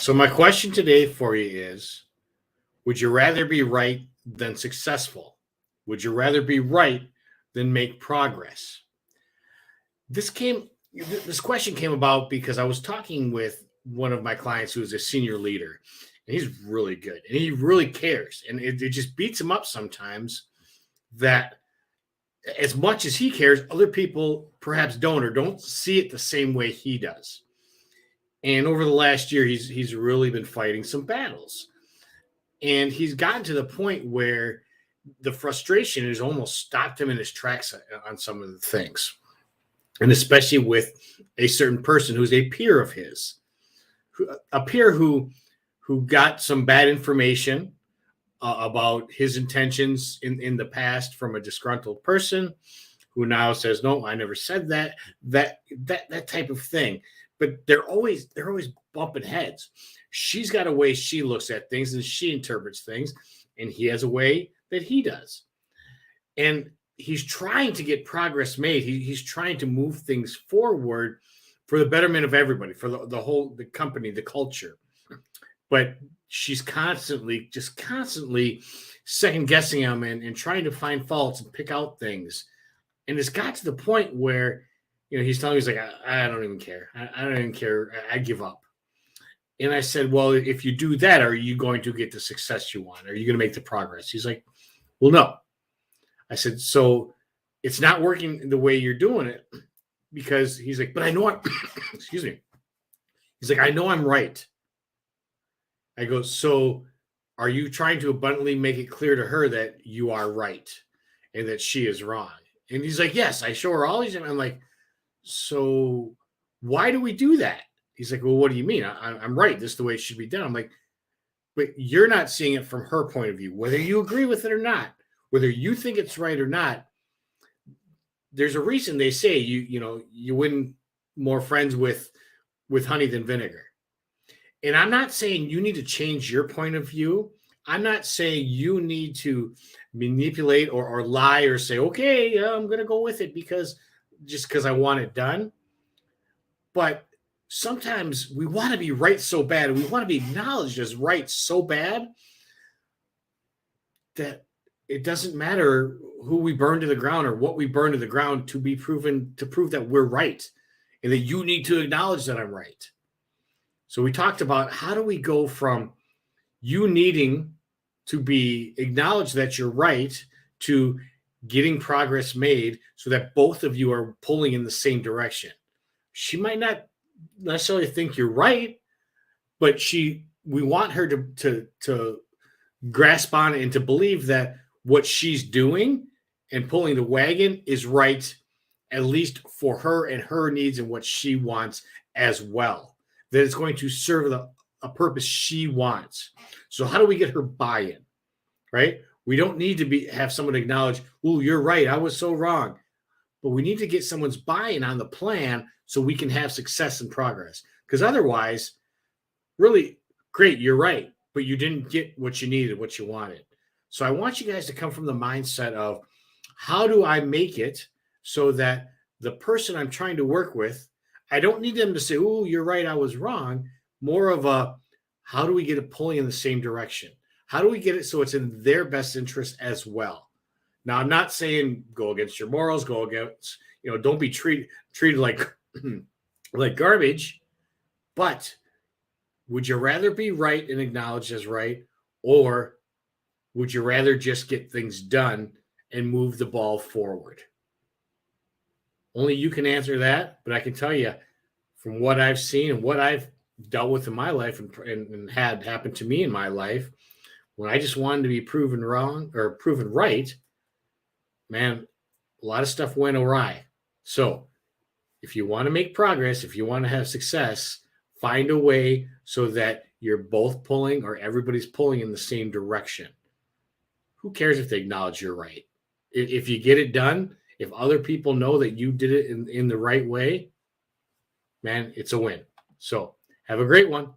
So, my question today for you is: would you rather be right than successful? Would you rather be right than make progress? This question came about because I was talking with one of my clients who is a senior leader, and he's really good and he really cares. And it just beats him up sometimes that as much as he cares, other people perhaps don't or don't see it the same way he does. And over the last year, he's really been fighting some battles. And he's gotten to the point where the frustration has almost stopped him in his tracks on some of the things. And especially with a certain person who's a peer of his, a peer who got some bad information about his intentions in the past from a disgruntled person who now says, no, I never said that type of thing. But they're always bumping heads. She's got a way she looks at things and she interprets things, and he has a way that he does. And he's trying to get progress made. He's trying to move things forward for the betterment of everybody, for the company, the culture. But she's constantly second guessing him and trying to find faults and pick out things. And it's got to the point where, he's telling me, he's like, I don't even care. I don't even care. I give up. And I said, well, if you do that, are you going to get the success you want? Are you going to make the progress? He's like, well, no. I said, so it's not working the way you're doing it, because he's like, but I know I'm, excuse me. He's like, I know I'm right. I go, so are you trying to abundantly make it clear to her that you are right and that she is wrong? And he's like, yes, I show her all these. And I'm like, so why do we do that? He's like, well, what do you mean? I'm right. This is the way it should be done. I'm like, but you're not seeing it from her point of view, whether you agree with it or not, whether you think it's right or not. There's a reason they say you win more friends with honey than vinegar. And I'm not saying you need to change your point of view. I'm not saying you need to manipulate or lie or say, okay, I'm going to go with it because I want it done. But sometimes we want to be right so bad, and we want to be acknowledged as right so bad that it doesn't matter who we burn to the ground or what we burn to the ground to prove that we're right and that you need to acknowledge that I'm right. So we talked about, how do we go from you needing to be acknowledged that you're right to getting progress made so that both of you are pulling in the same direction. She might not necessarily think you're right, but we want her to grasp on and to believe that what she's doing and pulling the wagon is right, at least for her and her needs and what she wants as well. That it's going to serve a purpose she wants. So how do we get her buy-in, right? We don't need to have someone acknowledge, oh, you're right, I was so wrong. But we need to get someone's buy-in on the plan so we can have success and progress. Because otherwise, really, great, you're right, but you didn't get what you needed, what you wanted. So I want you guys to come from the mindset of, how do I make it so that the person I'm trying to work with, I don't need them to say, oh, you're right, I was wrong. More of a, how do we get it pulling in the same direction? How do we get it so it's in their best interest as well? Now, I'm not saying go against your morals, go against, don't be treated like, like garbage, but would you rather be right and acknowledged as right, or would you rather just get things done and move the ball forward? Only you can answer that, but I can tell you from what I've seen and what I've dealt with in my life and had happen to me in my life, when I just wanted to be proven wrong or proven right, man, a lot of stuff went awry. So if you want to make progress, if you want to have success, find a way so that you're both pulling or everybody's pulling in the same direction. Who cares if they acknowledge you're right? If you get it done, if other people know that you did it in the right way, man, it's a win. So have a great one.